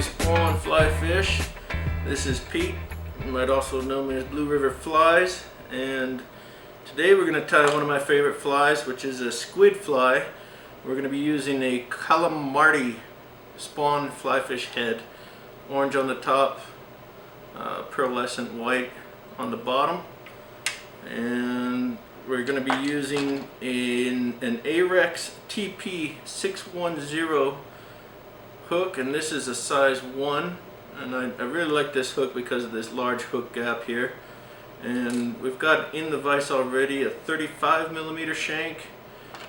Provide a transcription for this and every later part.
spawn fly fish. This is Pete, you might also know me as Blue River Flies, and today we're going to tie one of my favorite flies, which is a squid fly. We're going to be using a Cala Marty spawn fly fish head. Orange on the top, pearlescent white on the bottom, and we're going to be using an Ahrex TP 610 hook, and this is a size 1, and I really like this hook because of this large hook gap here. And we've got in the vise already a 35mm shank,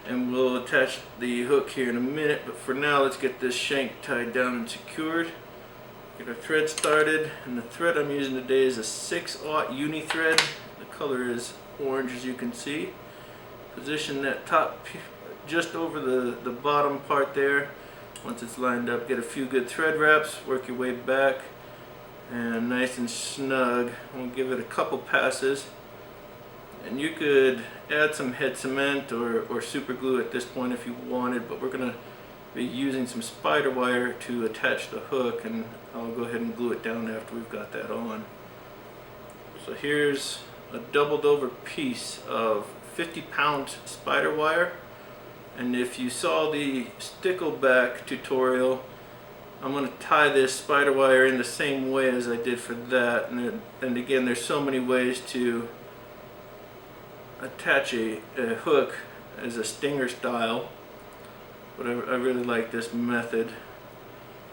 and we'll attach the hook here in a minute, but for now let's get this shank tied down and secured. Get our thread started, and the thread I'm using today is a 6/0 uni thread. The color is orange, as you can see. Position that top just over the bottom part there. Once it's lined up, get a few good thread wraps, work your way back, and nice and snug. We'll give it a couple passes, and you could add some head cement or super glue at this point if you wanted, but we're going to be using some spider wire to attach the hook, and I'll go ahead and glue it down after we've got that on. So here's a doubled over piece of 50-pound spider wire, and if you saw the stickleback tutorial, I'm going to tie this spider wire in the same way as I did for that, and again, there's so many ways to attach a hook as a stinger style, but I really like this method.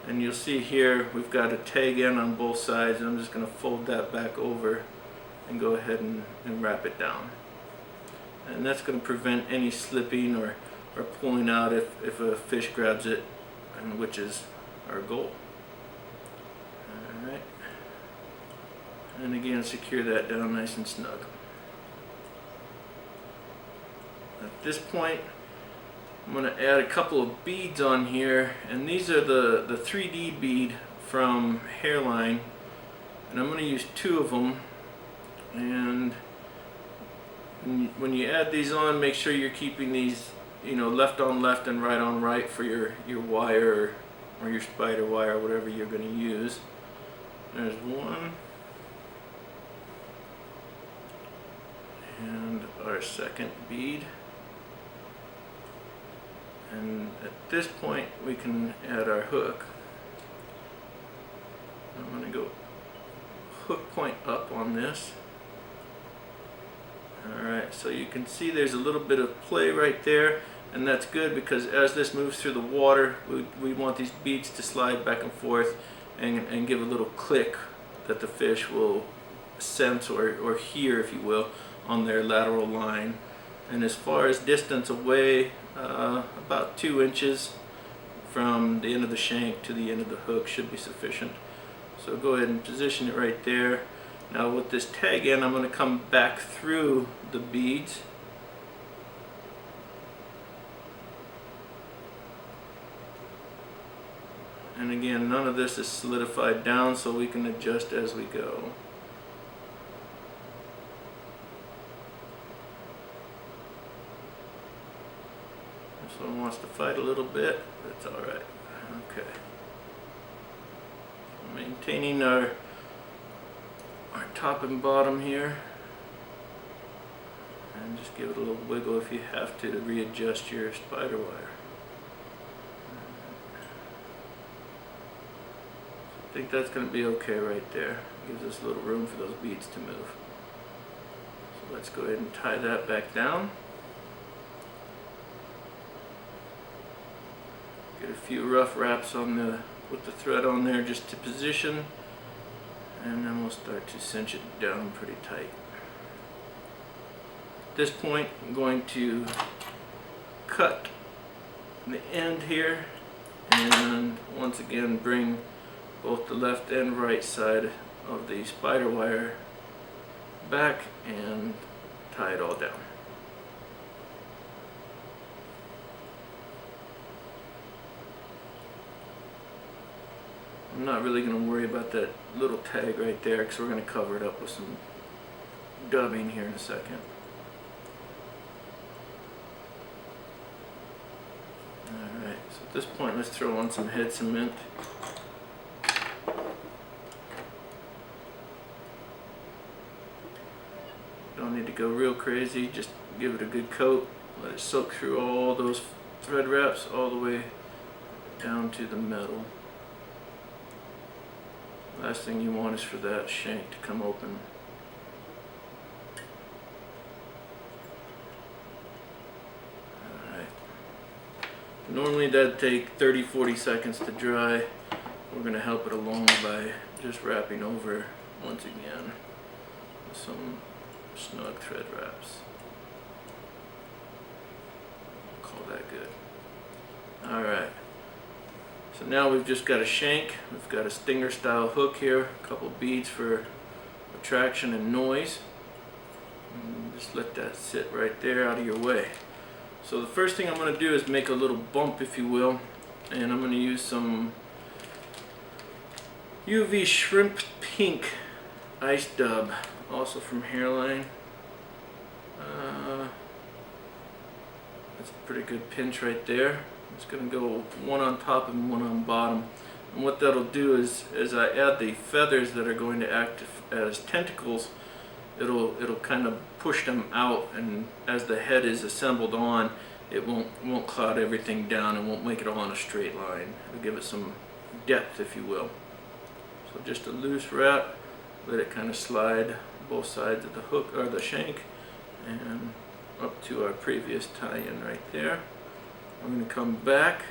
And you'll see here we've got a tag end on both sides, and I'm just going to fold that back over and go ahead and wrap it down, and that's going to prevent any slipping or pulling out if a fish grabs it, and which is our goal. Alright, and again, secure that down nice and snug. At this point, I'm going to add a couple of beads on here, and these are the 3D bead from Hareline, and I'm going to use 2 of them. And when you add these on, make sure you're keeping these, you know, left on left and right on right for your wire or your spider wire, whatever you're going to use. There's one, and our second bead. And at this point we can add our hook. I'm going to go hook point up on this. Alright, so you can see there's a little bit of play right there, and that's good because as this moves through the water, we want these beads to slide back and forth and give a little click that the fish will sense or hear, if you will, on their lateral line. And as far as distance away, about 2 inches from the end of the shank to the end of the hook should be sufficient. So go ahead and position it right there. Now with this tag end, I'm going to come back through the beads. And again, none of this is solidified down, so we can adjust as we go. This one wants to fight a little bit, but it's alright. Okay. Maintaining our top and bottom here, and just give it a little wiggle if you have to readjust your spider wire. I think that's going to be okay right there. Gives us a little room for those beads to move. So let's go ahead and tie that back down. Get a few rough wraps on with the thread on there just to position, and then we'll start to cinch it down pretty tight. At this point, I'm going to cut the end here, and once again bring both the left and right side of the spider wire back and tie it all down. I'm not really going to worry about that little tag right there because we're going to cover it up with some dubbing here in a second. Alright, so at this point let's throw on some head cement. Don't need to go real crazy, just give it a good coat. Let it soak through all those thread wraps all the way down to the metal. Last thing you want is for that shank to come open. Alright. Normally that'd take 30-40 seconds to dry. We're going to help it along by just wrapping over once again with some snug thread wraps. Call that good. Alright, so now we've just got a shank, we've got a stinger style hook here, a couple beads for attraction and noise. And just let that sit right there out of your way. So the first thing I'm going to do is make a little bump, if you will, and I'm going to use some UV Shrimp Pink Ice Dub, also from Hareline. That's a pretty good pinch right there. It's going to go one on top and one on bottom. And what that'll do is, as I add the feathers that are going to act as tentacles, it'll kind of push them out, and as the head is assembled on, it won't cloud everything down and won't make it all in a straight line. It'll give it some depth, if you will. So just a loose wrap, let it kind of slide both sides of the hook or the shank and up to our previous tie-in right there. I'm going to come back,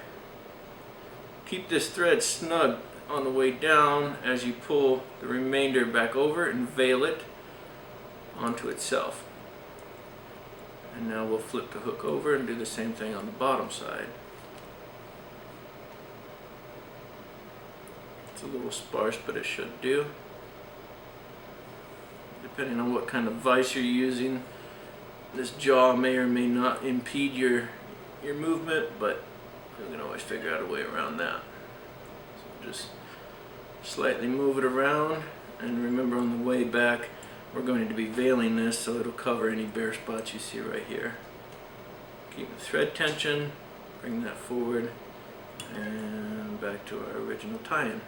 keep this thread snug on the way down as you pull the remainder back over and veil it onto itself. And now we'll flip the hook over and do the same thing on the bottom side. It's a little sparse, but it should do. Depending on what kind of vise you're using, this jaw may or may not impede your movement, but you can always figure out a way around that. So just slightly move it around, and remember on the way back we're going to be veiling this so it'll cover any bare spots you see right here. Keep the thread tension, bring that forward, and back to our original tie-in.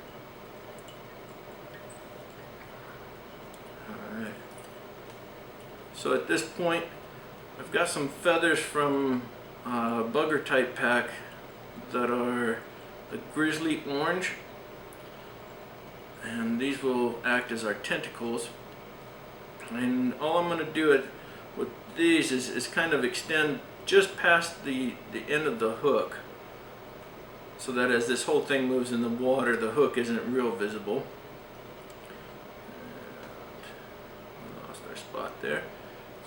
Alright. So at this point, I've got some feathers from bugger type pack that are the Grizzly orange, and these will act as our tentacles. And all I'm going to do with these is kind of extend just past the end of the hook, so that as this whole thing moves in the water, the hook isn't real visible. And lost our spot there.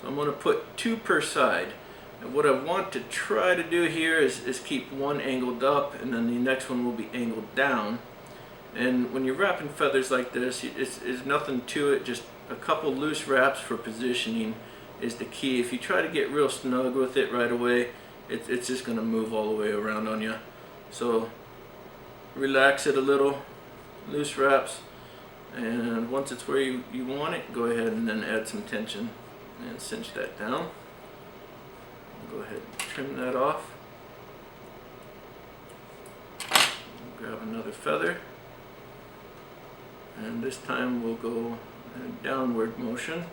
So I'm going to put 2 per side. And what I want to try to do here is keep one angled up, and then the next one will be angled down. And when you're wrapping feathers like this, it's nothing to it, just a couple loose wraps for positioning is the key. If you try to get real snug with it right away, it's just going to move all the way around on you. So relax it a little, loose wraps, and once it's where you want it, go ahead and then add some tension and cinch that down. Go ahead and trim that off. Grab another feather, and this time we'll go in a downward motion,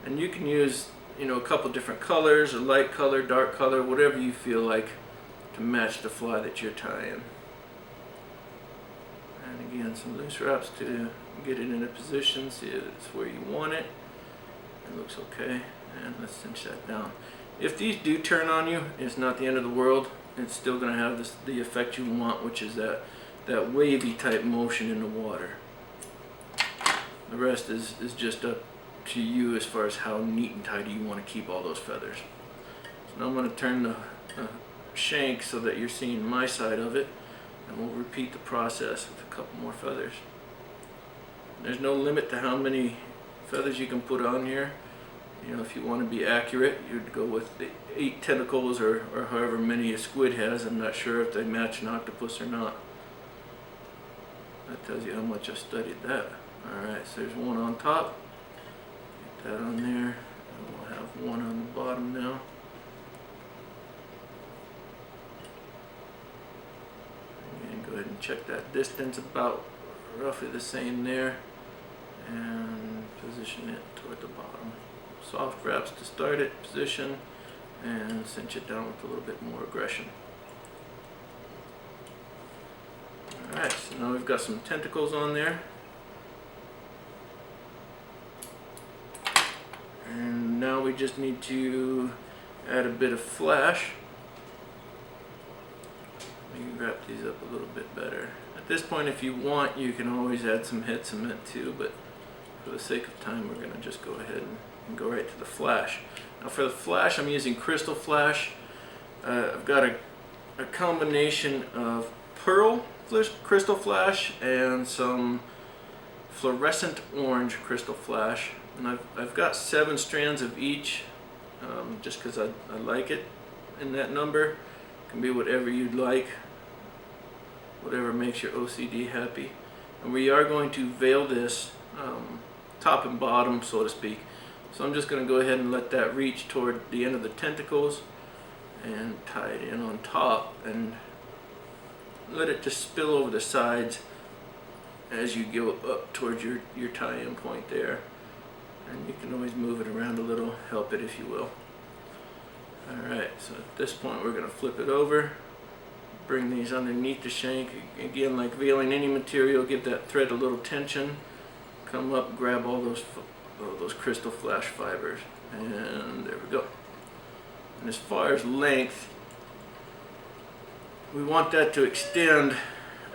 and you can use a couple different colors, a light color, dark color, whatever you feel like to match the fly that you're tying. And again, some loose wraps to get it in a position, see if it's where you want it. It looks okay, and let's cinch that down. If these do turn on you, it's not the end of the world. It's still going to have the effect you want, which is that wavy type motion in the water. The rest is just up to you as far as how neat and tidy you want to keep all those feathers. So now I'm going to turn the shank so that you're seeing my side of it, and we'll repeat the process with a couple more feathers. There's no limit to how many feathers you can put on here. If you want to be accurate, you'd go with the 8 tentacles or however many a squid has. I'm not sure if they match an octopus or not. That tells you how much I studied that. Alright, so there's one on top. Get that on there. And we'll have one on the bottom now. And go ahead and check that distance about roughly the same there, and position it toward the bottom. Soft wraps to start it, position, and cinch it down with a little bit more aggression. Alright, so now we've got some tentacles on there. And now we just need to add a bit of flash. We can wrap these up a little bit better. At this point, if you want, you can always add some head cement too, but for the sake of time, we're going to just go ahead and go right to the flash. Now for the flash, I'm using Krystal flash. I've got a combination of pearl Krystal flash and some fluorescent orange Krystal flash. And I've got 7 strands of each, just because I like it in that number. It can be whatever you'd like, whatever makes your OCD happy. And we are going to veil this top and bottom, so to speak. So I'm just going to go ahead and let that reach toward the end of the tentacles and tie it in on top and let it just spill over the sides as you go up towards your tie-in point there. And you can always move it around a little, help it if you will. Alright, so at this point we're going to flip it over, bring these underneath the shank. Again, like veiling any material, give that thread a little tension. Come up, grab all those Krystal flash fibers, and there we go. And as far as length, we want that to extend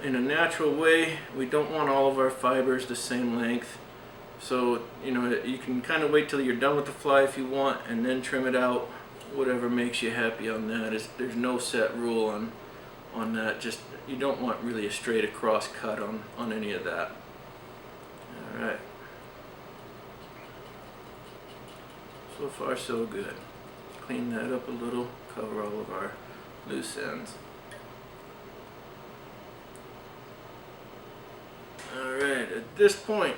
in a natural way. We don't want all of our fibers the same length. So, you know, you can kind of wait till you're done with the fly if you want, and then trim it out. Whatever makes you happy on that. There's no set rule on that. Just, you don't want really a straight across cut on any of that. Alright. So far so good. Clean that up a little, cover all of our loose ends. Alright, at this point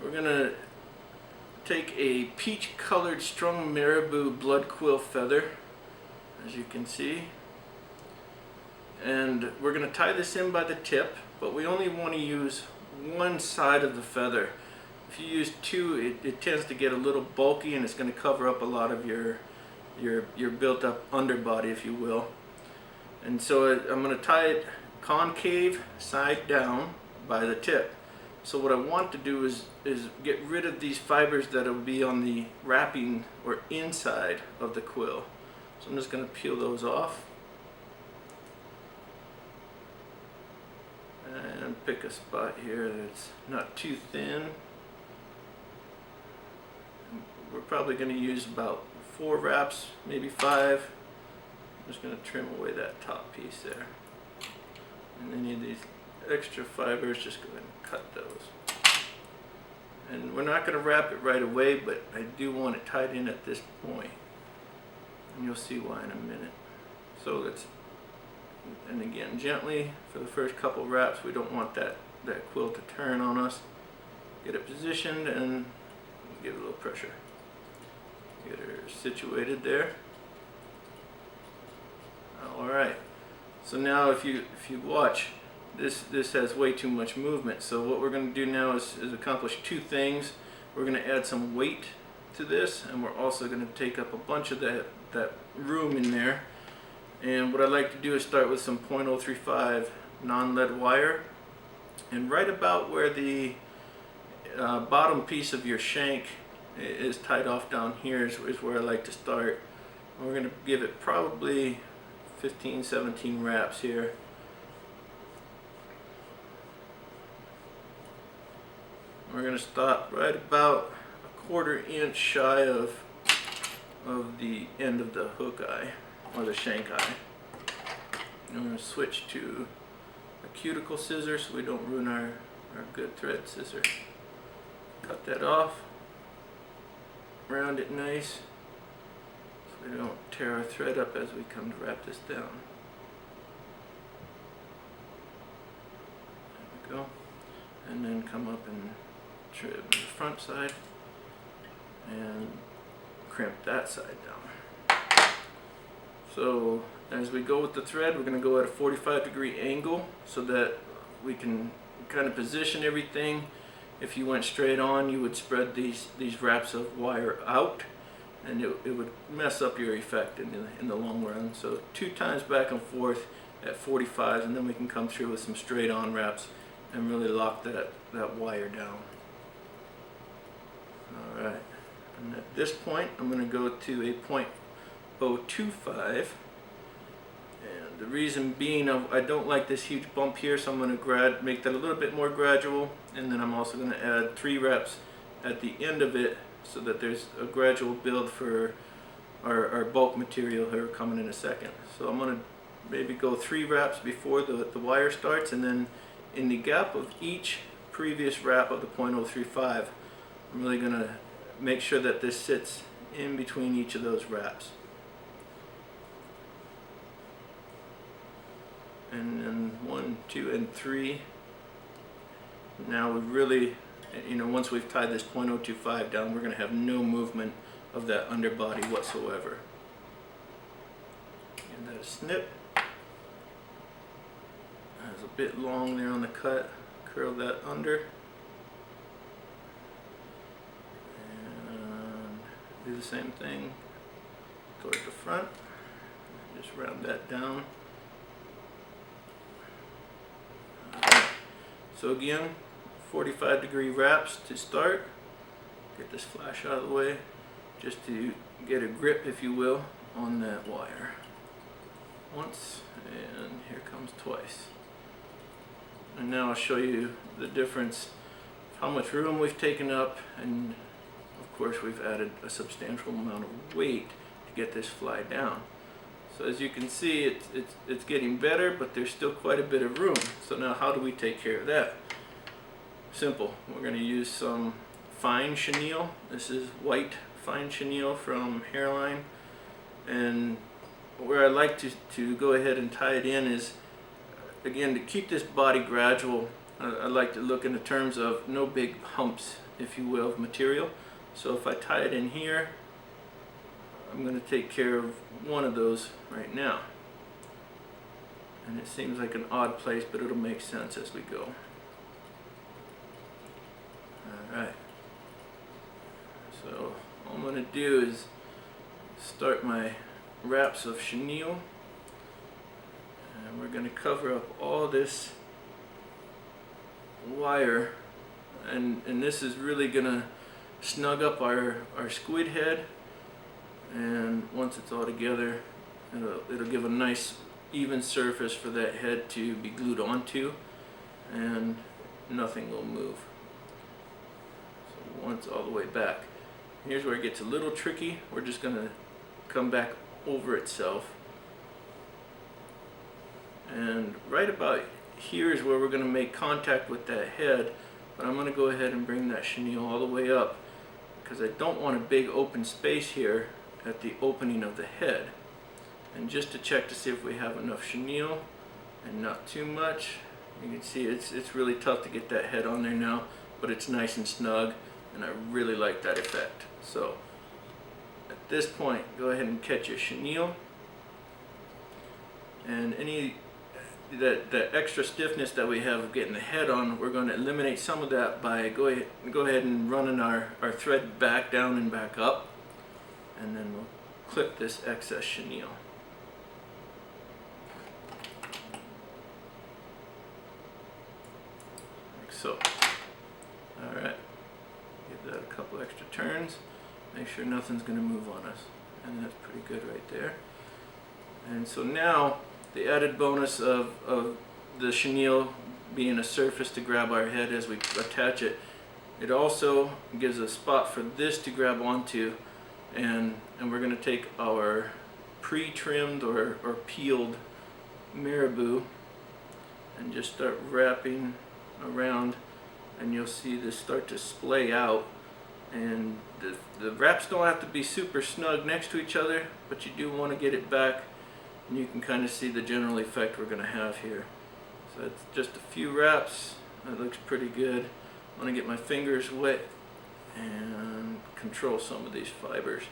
we're going to take a peach colored strung Marabou blood quill feather, as you can see, and we're going to tie this in by the tip, but we only want to use one side of the feather. If you use two, it tends to get a little bulky, and it's going to cover up a lot of your built up underbody, if you will. And so I'm going to tie it concave side down by the tip. So what I want to do is get rid of these fibers that will be on the wrapping or inside of the quill. So I'm just going to peel those off and pick a spot here that's not too thin. We're probably going to use about 4 wraps, maybe 5. I'm just going to trim away that top piece there. And any of these extra fibers, just go ahead and cut those. And we're not going to wrap it right away, but I do want it tied in at this point, and you'll see why in a minute. So let's, and again, gently for the first couple wraps. We don't want that quill to turn on us. Get it positioned and give it a little pressure. Get her situated there. Alright, so now if you watch, this has way too much movement. So what we're going to do now is accomplish 2 things. We're going to add some weight to this, and we're also going to take up a bunch of that room in there. And what I like to do is start with some .035 non-lead wire, and right about where the bottom piece of your shank is tied off down here is where I like to start. And we're going to give it probably 15-17 wraps here. We're going to stop right about a 1/4 inch shy of the end of the hook eye, or the shank eye. And we're going to switch to a cuticle scissor so we don't ruin our good thread scissor. Cut that off, round it nice so we don't tear our thread up as we come to wrap this down. There we go. And then come up and trim the front side and crimp that side down. So as we go with the thread, we're going to go at a 45-degree angle so that we can kind of position everything. If you went straight on, you would spread these wraps of wire out, and it would mess up your effect in the long run. So 2 times back and forth at 45, and then we can come through with some straight on wraps and really lock that wire down. Alright, and at this point I'm going to go to a 0.025, and the reason being I don't like this huge bump here, so I'm going to make that a little bit more gradual, and then I'm also going to add 3 reps at the end of it so that there's a gradual build for our bulk material here coming in a second. So I'm going to maybe go 3 wraps before the wire starts, and then in the gap of each previous wrap of the 0.035, I'm really going to make sure that this sits in between each of those wraps. And then 1, 2, and 3. Now we really, once we've tied this 0.025 down, we're going to have no movement of that underbody whatsoever. Give that a snip. That's a bit long there on the cut. Curl that under. And do the same thing toward the front. Just round that down. So again, 45-degree wraps to start. Get this flash out of the way, just to get a grip, if you will, on that wire. Once, and here comes twice. And now I'll show you the difference, how much room we've taken up, and of course we've added a substantial amount of weight to get this fly down. So as you can see, it's getting better, but there's still quite a bit of room. So now how do we take care of that? Simple. We're going to use some fine chenille. This is white fine chenille from Hareline. And where I like to go ahead and tie it in is, again, to keep this body gradual, I like to look in the terms of no big humps, if you will, of material. So if I tie it in here, I'm going to take care of one of those right now. And it seems like an odd place, but it'll make sense as we go. Alright. So all I'm going to do is start my wraps of chenille. And we're going to cover up all this wire. And this is really going to snug up our squid head. And once it's all together, it'll give a nice even surface for that head to be glued onto, and nothing will move. So once all the way back. Here's where it gets a little tricky. We're just going to come back over itself. And right about here is where we're going to make contact with that head, but I'm going to go ahead and bring that chenille all the way up, because I don't want a big open space here at the opening of the head. And just to check to see if we have enough chenille and not too much, you can see it's really tough to get that head on there now, but it's nice and snug, and I really like that effect. So at this point, go ahead and catch your chenille, and that extra stiffness that we have of getting the head on, we're going to eliminate some of that by go ahead and running our thread back down and back up. And then we'll clip this excess chenille. Like so. Alright. Give that a couple extra turns. Make sure nothing's going to move on us. And that's pretty good right there. And so now, the added bonus of the chenille being a surface to grab our head as we attach it, it also gives a spot for this to grab onto. And we're going to take our pre-trimmed or peeled Marabou and just start wrapping around, and you'll see this start to splay out. And the wraps don't have to be super snug next to each other, but you do want to get it back, and you can kind of see the general effect we're going to have here. So it's just a few wraps. That looks pretty good. I'm going to get my fingers wet and control some of these fibers.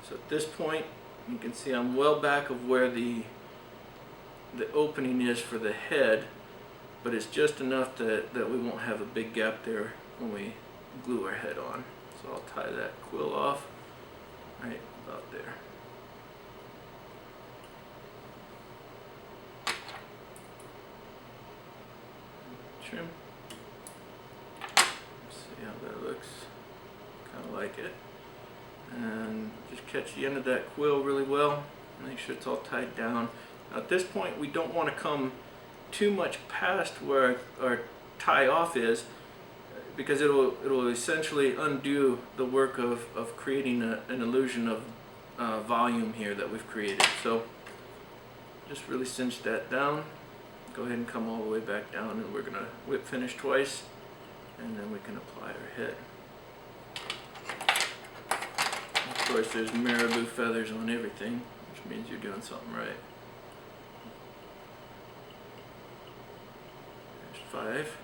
So at this point, you can see I'm well back of where the opening is for the head, but it's just enough that we won't have a big gap there when we glue our head on. So I'll tie that quill off right about there. Trim. Let's see how that looks. Kind of like it. And just catch the end of that quill really well. Make sure it's all tied down. Now at this point we don't want to come too much past where our tie off is, because it'll essentially undo the work of creating an illusion of volume here that we've created. So just really cinch that down. Go ahead and come all the way back down, and we're going to whip finish twice, and then we can apply our head. Of course there's Marabou feathers on everything, which means you're doing something right. There's 5.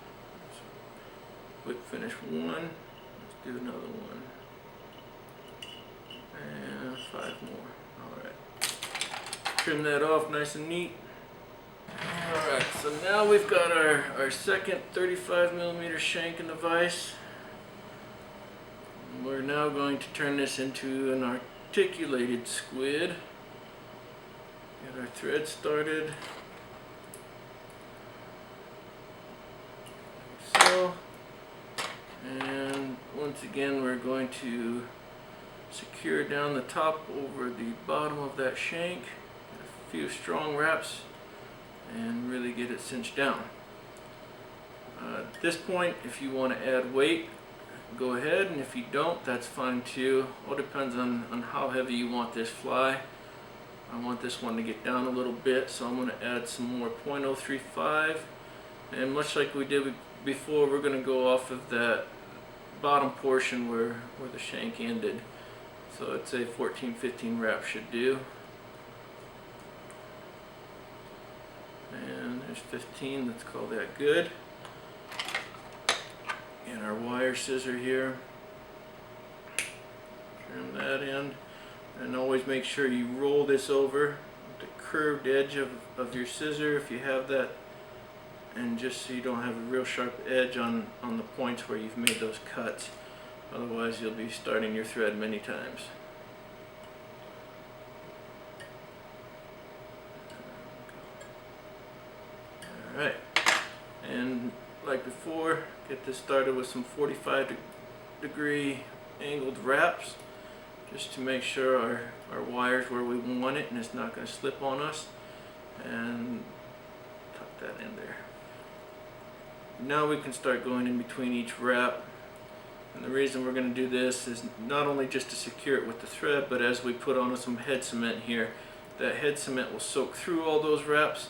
Whip finish 1. Let's do another one. And 5 more. Alright. Trim that off nice and neat. Alright, so now we've got our second 35mm shank in the vise. And we're now going to turn this into an articulated squid. Get our thread started. Like so. And once again we're going to secure down the top over the bottom of that shank. Get a few strong wraps and really get it cinched down. At this point, if you want to add weight, go ahead, and if you don't, that's fine too. All depends on how heavy you want this fly. I want this one to get down a little bit, so I'm going to add some more .035, and much like we did before, we're going to go off of that bottom portion where the shank ended. So I'd say 14-15 wraps should do. And there's 15, let's call that good. And our wire scissor here. Trim that end. And always make sure you roll this over the curved edge of your scissor if you have that. And just so you don't have a real sharp edge on the points where you've made those cuts. Otherwise you'll be starting your thread many times. Alright, and like before, get this started with some 45-degree angled wraps, just to make sure our wire's where we want it and it's not going to slip on us. And tuck that in there. Now we can start going in between each wrap. And the reason we're going to do this is not only just to secure it with the thread, but as we put on some head cement here, that head cement will soak through all those wraps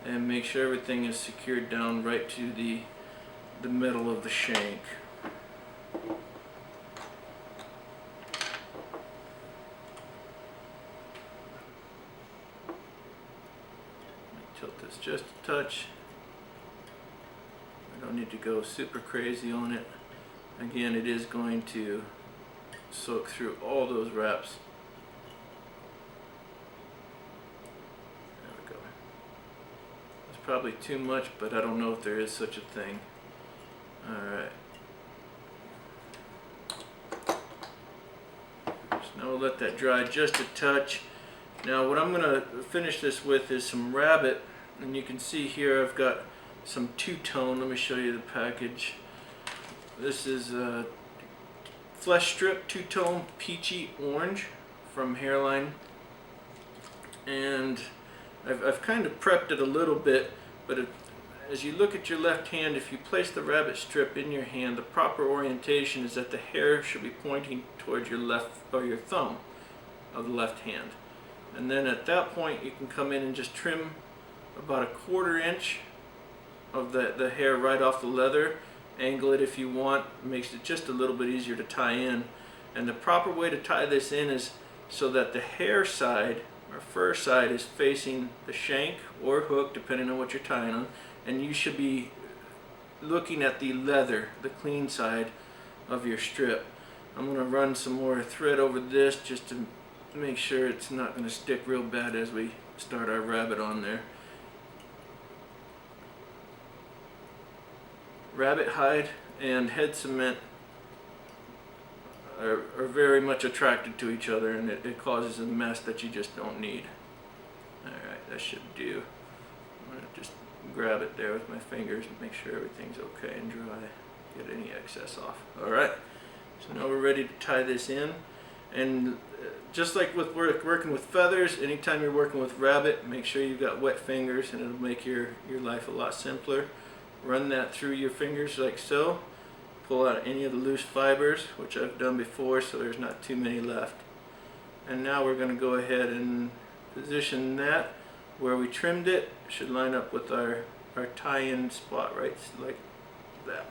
and make sure everything is secured down right to the middle of the shank. Tilt this just a touch. I don't need to go super crazy on it. Again, it is going to soak through all those wraps. There we go. It's probably too much, but I don't know if there is such a thing. Alright. So now we'll let that dry just a touch. Now what I'm going to finish this with is some rabbit. And you can see here I've got some two-tone. Let me show you the package. This is a flesh strip two-tone peachy orange from Hareline. And I've kind of prepped it a little bit, but as you look at your left hand, if you place the rabbit strip in your hand, the proper orientation is that the hair should be pointing towards your left or your thumb of the left hand. And then at that point you can come in and just trim about 1/4 inch of the hair right off the leather. Angle it if you want. It makes it just a little bit easier to tie in. And the proper way to tie this in is so that the hair side or fur side is facing the shank or hook, depending on what you're tying on, and you should be looking at the leather, the clean side of your strip. I'm going to run some more thread over this just to make sure it's not going to stick real bad as we start our rabbit on there. rabbit hide and head cement are very much attracted to each other, and it causes a mess that you just don't need. Alright, that should do. I'm going to just grab it there with my fingers and make sure everything's okay and dry. Get any excess off. Alright, so now we're ready to tie this in. And just like with working with feathers, anytime you're working with rabbit, make sure you've got wet fingers, and it'll make your life a lot simpler. Run that through your fingers like so. Pull out any of the loose fibers, which I've done before, so there's not too many left. And now we're going to go ahead and position that where we trimmed it. Should line up with our tie-in spot right like that.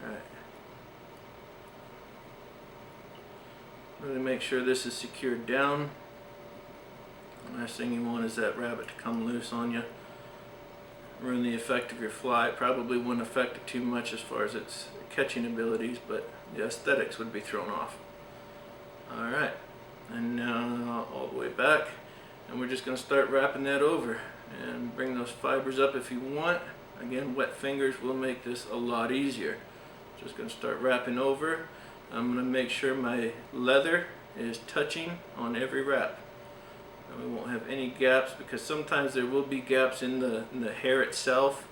Alright. Really make sure this is secured down. The last thing you want is that rabbit to come loose on you. Ruin the effect of your fly. It probably wouldn't affect it too much as far as its catching abilities, but the aesthetics would be thrown off. Alright, and now all the way back, and we're just going to start wrapping that over and bring those fibers up if you want. Again, wet fingers will make this a lot easier. Just going to start wrapping over. I'm going to make sure my leather is touching on every wrap. And we won't have any gaps, because sometimes there will be gaps in the hair itself.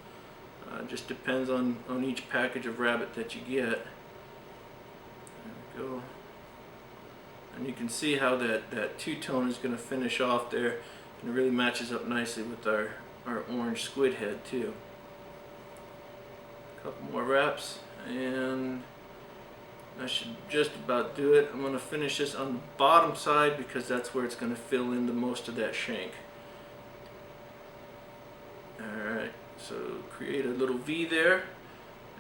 Just depends on each package of rabbit that you get. There we go. And you can see how that two-tone is going to finish off there, and it really matches up nicely with our orange squid head too. A couple more wraps, and that should just about do it. I'm going to finish this on the bottom side because that's where it's going to fill in the most of that shank. Alright, so create a little V there,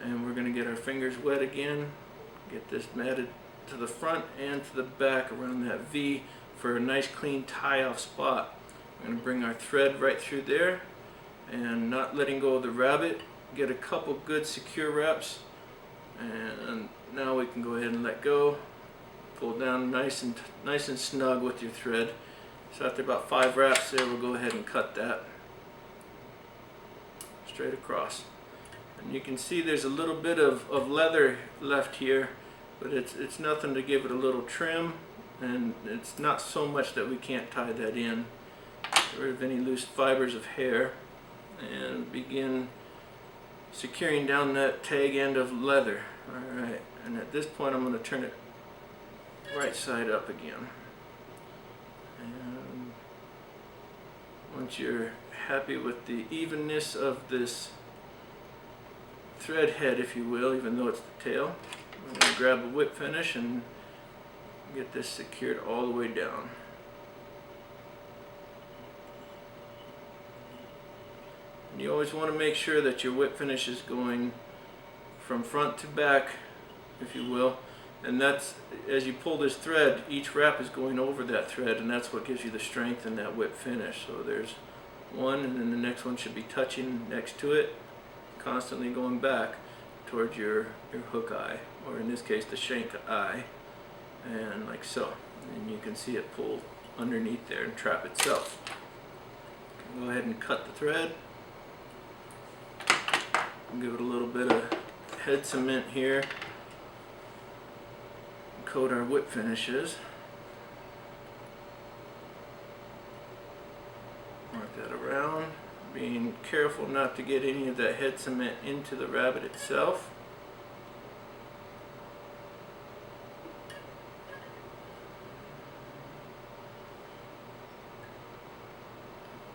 and we're going to get our fingers wet again. Get this matted to the front and to the back around that V for a nice clean tie-off spot. We're going to bring our thread right through there, and not letting go of the rabbit. Get a couple good secure wraps, and now we can go ahead and let go. Pull down nice and snug with your thread. So after about 5 wraps there, we'll go ahead and cut that straight across. And you can see there's a little bit of leather left here, but it's nothing to give it a little trim, and it's not so much that we can't tie that in. Get rid of any loose fibers of hair and begin securing down that tag end of leather. Alright, and at this point I'm going to turn it right side up again. And once you're happy with the evenness of this thread head, if you will, even though it's the tail, I'm going to grab a whip finish and get this secured all the way down. And you always want to make sure that your whip finish is going from front to back, if you will, and that's, as you pull this thread, each wrap is going over that thread, and that's what gives you the strength in that whip finish. So there's one, and then the next one should be touching next to it, constantly going back towards your hook eye, or in this case the shank eye, and like so. And you can see it pull underneath there and trap itself. Go ahead and cut the thread. Give it a little bit of head cement here. Coat our whip finishes. Mark that around, being careful not to get any of that head cement into the rabbit itself.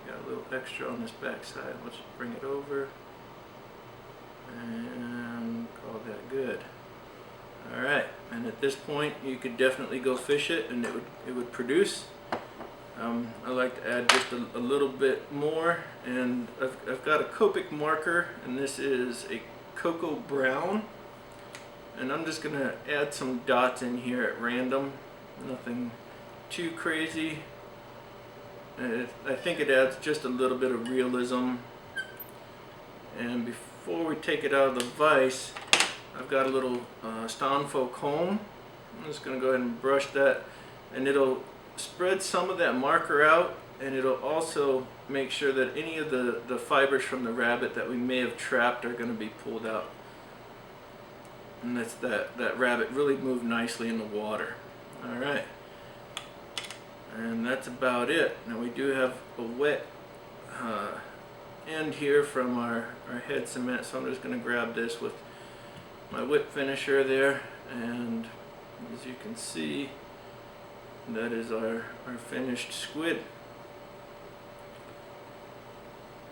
Got a little extra on this back side. Let's bring it over and call that good. Alright, and at this point you could definitely go fish it, and it would produce. I like to add just a little bit more, and I've got a Copic marker, and this is a cocoa brown, and I'm just going to add some dots in here at random, nothing too crazy. I think it adds just a little bit of realism. And before we take it out of the vise, I've got a little Stanfo comb. I'm just going to go ahead and brush that, and it'll spread some of that marker out, and it'll also make sure that any of the fibers from the rabbit that we may have trapped are going to be pulled out. And that's that rabbit really moved nicely in the water. Alright. And that's about it. Now we do have a wet end here from our head cement, so I'm just going to grab this with my whip finisher there, and as you can see, that is our finished squid.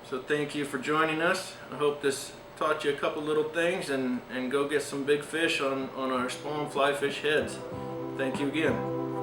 So thank you for joining us. I hope this taught you a couple little things, and go get some big fish on our spawn fly fish heads. Thank you again.